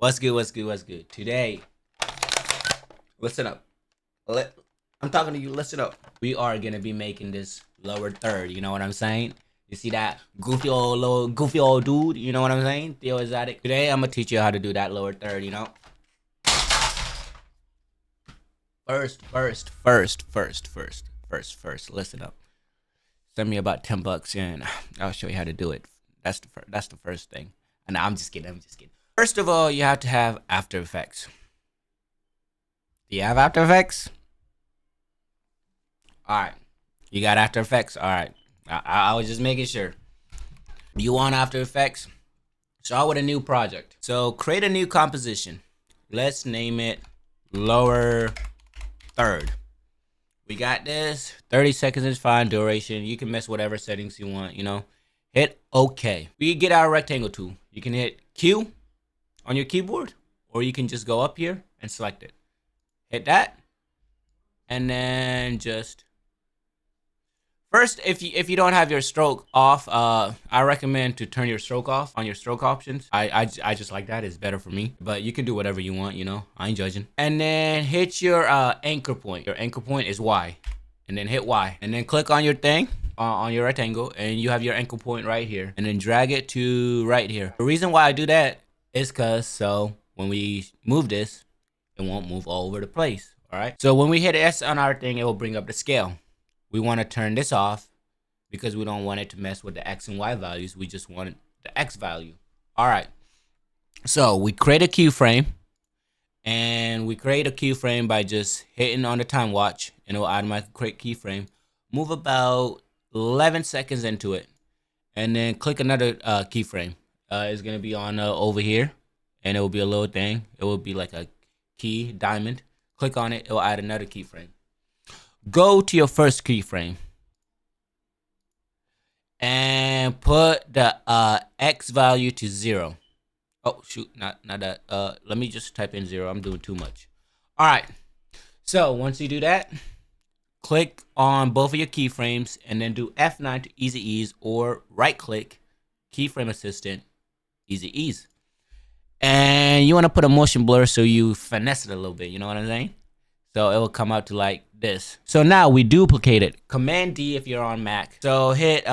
What's good? What's good? What's good? Today, listen up. I'm talking to you. Listen up. We are gonna be making this lower third. You know what I'm saying? You see that goofy old dude? You know what I'm saying? Theo Exotic. Today, I'm gonna teach you how to do that lower third. First. Listen up. Send me about $10 and I'll show you how to do it. That's the first thing. And I'm just kidding. I'm just kidding. First of all, you have to have After Effects. Do you have After Effects? All right. You got After Effects? All right. I was just making sure. You want After Effects? Start with a new project. So create a new composition. Let's name it Lower Third. We got this. 30 seconds is fine. Duration. You can mess whatever settings you want, Hit OK. We get our rectangle tool. You can hit Q on your keyboard, or you can just go up here and select it. Hit that. And then just first, if you don't have your stroke off, I recommend to turn your stroke off on your stroke options. I just like that. It's better for me. But you can do whatever you want, I ain't judging. And then hit your anchor point. Your anchor point is Y. And then hit Y. And then click on your thing, on your rectangle, and you have your anchor point right here. And then drag it to right here. The reason why I do that is because so when we move this, it won't move all over the place. All right. So when we hit S on our thing, it will bring up the scale. We want to turn this off because we don't want it to mess with the X and Y values. We just want the X value. All right. So we create a keyframe, and we create a keyframe by just hitting on the time watch, and it will automatically create keyframe. Move about 11 seconds into it, and then click another keyframe. It's going to be on over here, and it will be a little thing. It will be like a key diamond. Click on it. It will add another keyframe. Go to your first keyframe and put the X value to 0. Oh shoot, not that. Let me just type in 0. I'm doing too much. All right. So once you do that, click on both of your keyframes and then do F9 to easy ease, or right click, keyframe assistant, easy ease. And you want to put a motion blur so you finesse it a little bit. You know what I'm saying? So it will come out to like this. So now we duplicate it. Command D if you're on Mac. So hit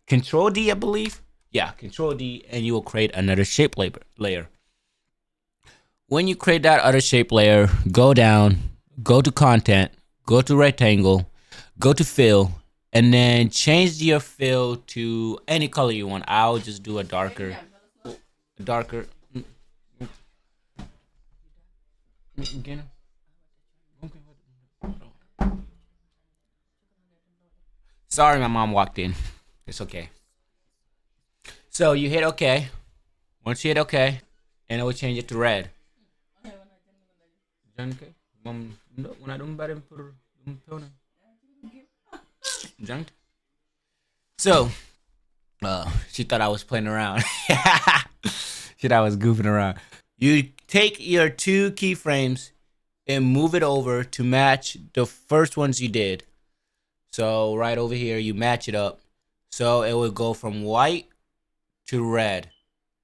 Control D, I believe. Yeah, Control D, and you will create another shape layer. When you create that other shape layer, go down, go to Content, go to Rectangle, go to Fill, and then change your fill to any color you want. I'll just do a darker. Sorry, my mom walked in. It's okay. So you hit OK. Once you hit OK, and it will change it to red. So, she thought I was playing around. She thought I was goofing around. You take your two keyframes and move it over to match the first ones you did. So right over here, you match it up. So it will go from white to red.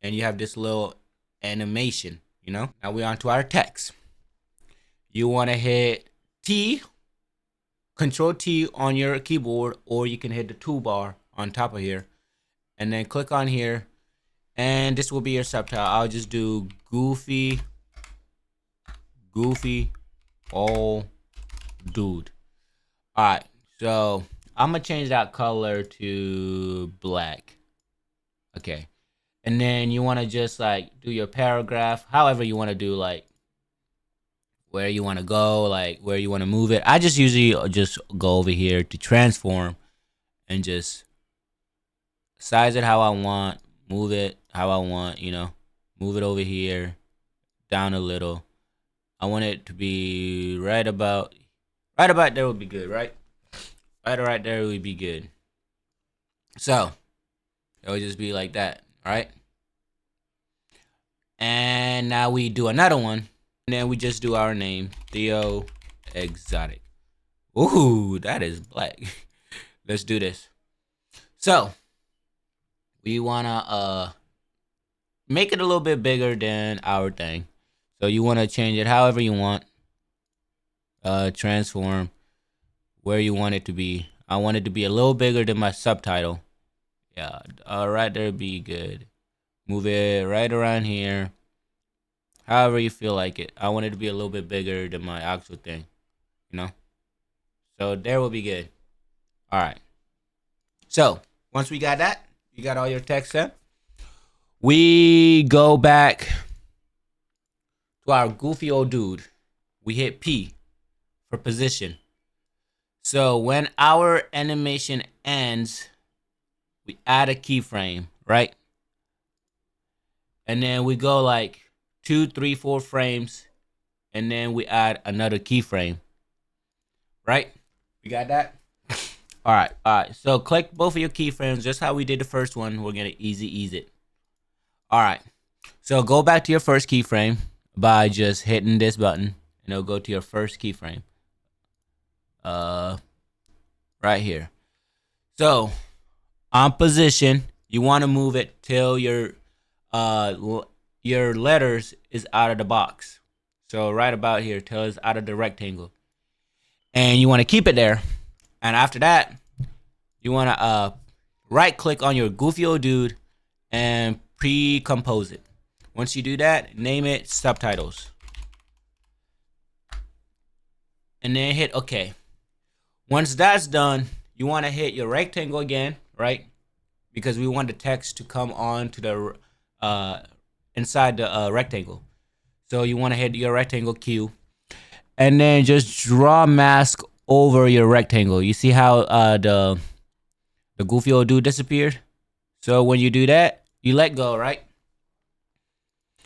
And you have this little animation, Now we're on to our text. You want to hit T, Control T on your keyboard, or you can hit the toolbar on top of here. And then click on here. And this will be your subtitle. I'll just do goofy old dude. All right. So I'm going to change that color to black. Okay. And then you want to just like do your paragraph, however you want to do, like where you want to go, like where you want to move it. I just usually just go over here to transform and just size it how I want, move it how I want, move it over here, down a little. I want it to be right about there would be good, right? Right there would be good. So it would just be like that, all right? And now we do another one, and then we just do our name, Theo Exotic. Ooh, that is black. Let's do this. So we wanna make it a little bit bigger than our thing. So you want to change it however you want. Transform where you want it to be. I want it to be a little bigger than my subtitle. Yeah, right there be good. Move it right around here. However you feel like it. I want it to be a little bit bigger than my actual thing. You know? So there will be good. Alright. So once we got that, you got all your text set. We go back to our goofy old dude. We hit P for position. So when our animation ends, we add a keyframe, right? And then we go like 2, 3, 4 frames, and then we add another keyframe, right? We got that? All right. So click both of your keyframes, just how we did the first one. We're gonna ease it. All right. So go back to your first keyframe by just hitting this button, and it'll go to your first keyframe. Right here. So on position, you want to move it till your letters is out of the box. So right about here, till it's out of the rectangle, and you want to keep it there. And after that, you want to right click on your goofy old dude and pre-compose it. Once you do that, name it subtitles, and then hit OK. Once that's done, you want to hit your rectangle again, right? Because we want the text to come on to the inside the rectangle. So you want to hit your rectangle Q, and then just draw mask over your rectangle. You see how the goofy old dude disappeared? So when you do that, you let go, right?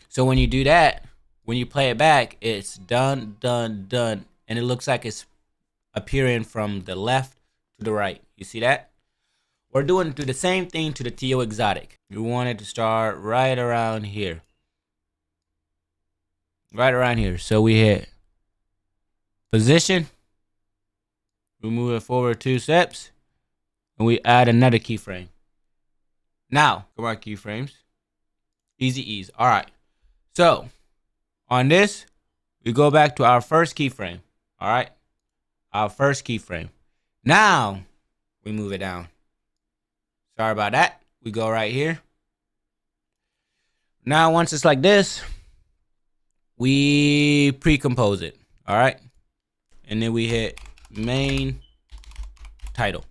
So when you do that, when you play it back, it's done, and it looks like it's appearing from the left to the right. You see that? We're doing the same thing to the Tio Exotic. You want it to start right around here. Right around here. So we hit position. We move it forward 2 steps. And we add another keyframe. Now, come on, keyframes. Easy ease. All right. So on this, we go back to our first keyframe. All right. Our first keyframe. Now we move it down. Sorry about that. We go right here. Now, once it's like this, we pre-compose it. All right. And then we hit main title.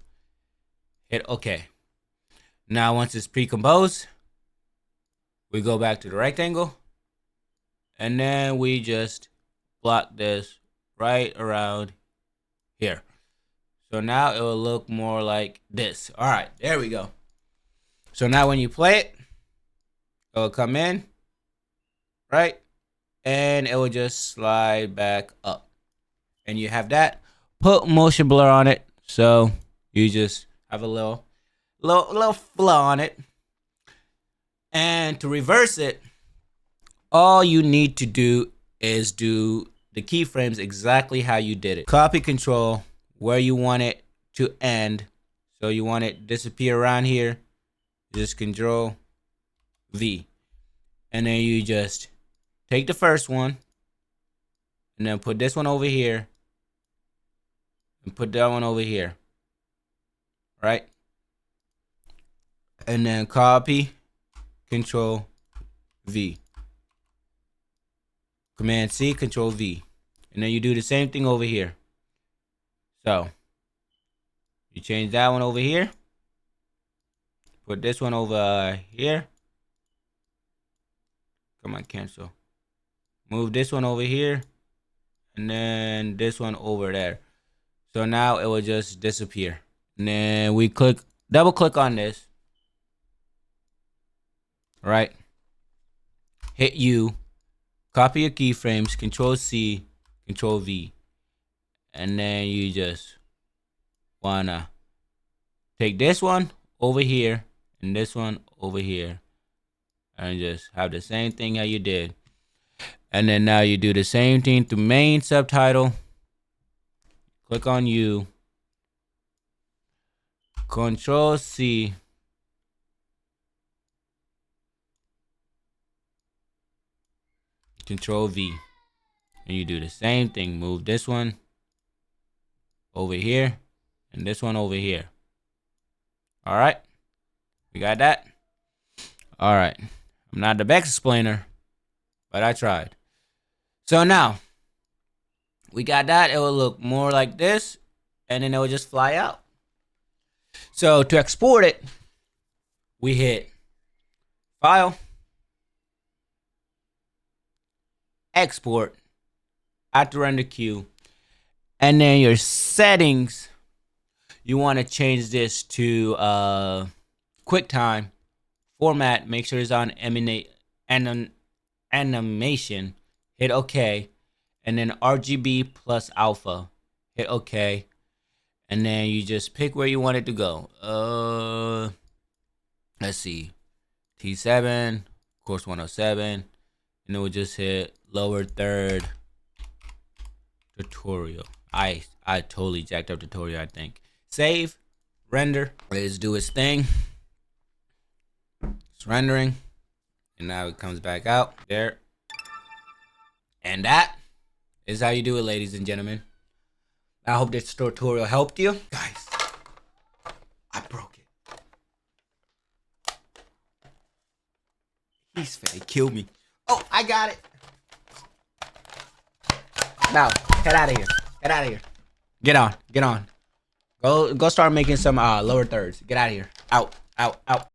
Hit OK. Now, once it's pre-composed, we go back to the rectangle. And then we just block this right around here. So now it will look more like this. All right, there we go. So now when you play it, it will come in, right? And it will just slide back up. And you have that. Put motion blur on it. So you just have a little flow on it. And to reverse it, all you need to do is do the keyframes exactly how you did it. Copy control where you want it to end. So you want it disappear around here. Just control V. And then you just take the first one and then put this one over here and put that one over here. Right? And then copy, control V. Command C, control V. And then you do the same thing over here. So you change that one over here. Put this one over here. Come on, cancel. Move this one over here. And then this one over there. So now it will just disappear. And then we double click on this. Right? Hit U. Copy your keyframes. Control C. Control V. And then you just wanna take this one over here and this one over here. And just have the same thing how you did. And then now you do the same thing to main subtitle. Click on U. Control C. Control V. And you do the same thing. Move this one over here and this one over here. All right. We got that? All right. I'm not the best explainer, but I tried. So now we got that. It will look more like this, and then it will just fly out. So to export it, we hit File, Export, add to render queue, and then your settings, you want to change this to QuickTime format. Make sure it's on animation. Hit OK, and then RGB plus alpha. Hit OK, and then you just pick where you want it to go. Let's see, T7, of course 107, and then we'll just hit lower third tutorial. I totally jacked up tutorial, I think. Save, render, let's do its thing. It's rendering, and now it comes back out there. And that is how you do it, ladies and gentlemen. I hope this tutorial helped you. Guys, I broke it. He's finna kill me. Oh, I got it. Now, get out of here. Get out of here. Get on. Get on. Go start making some lower thirds. Get out of here. Out. Out. Out.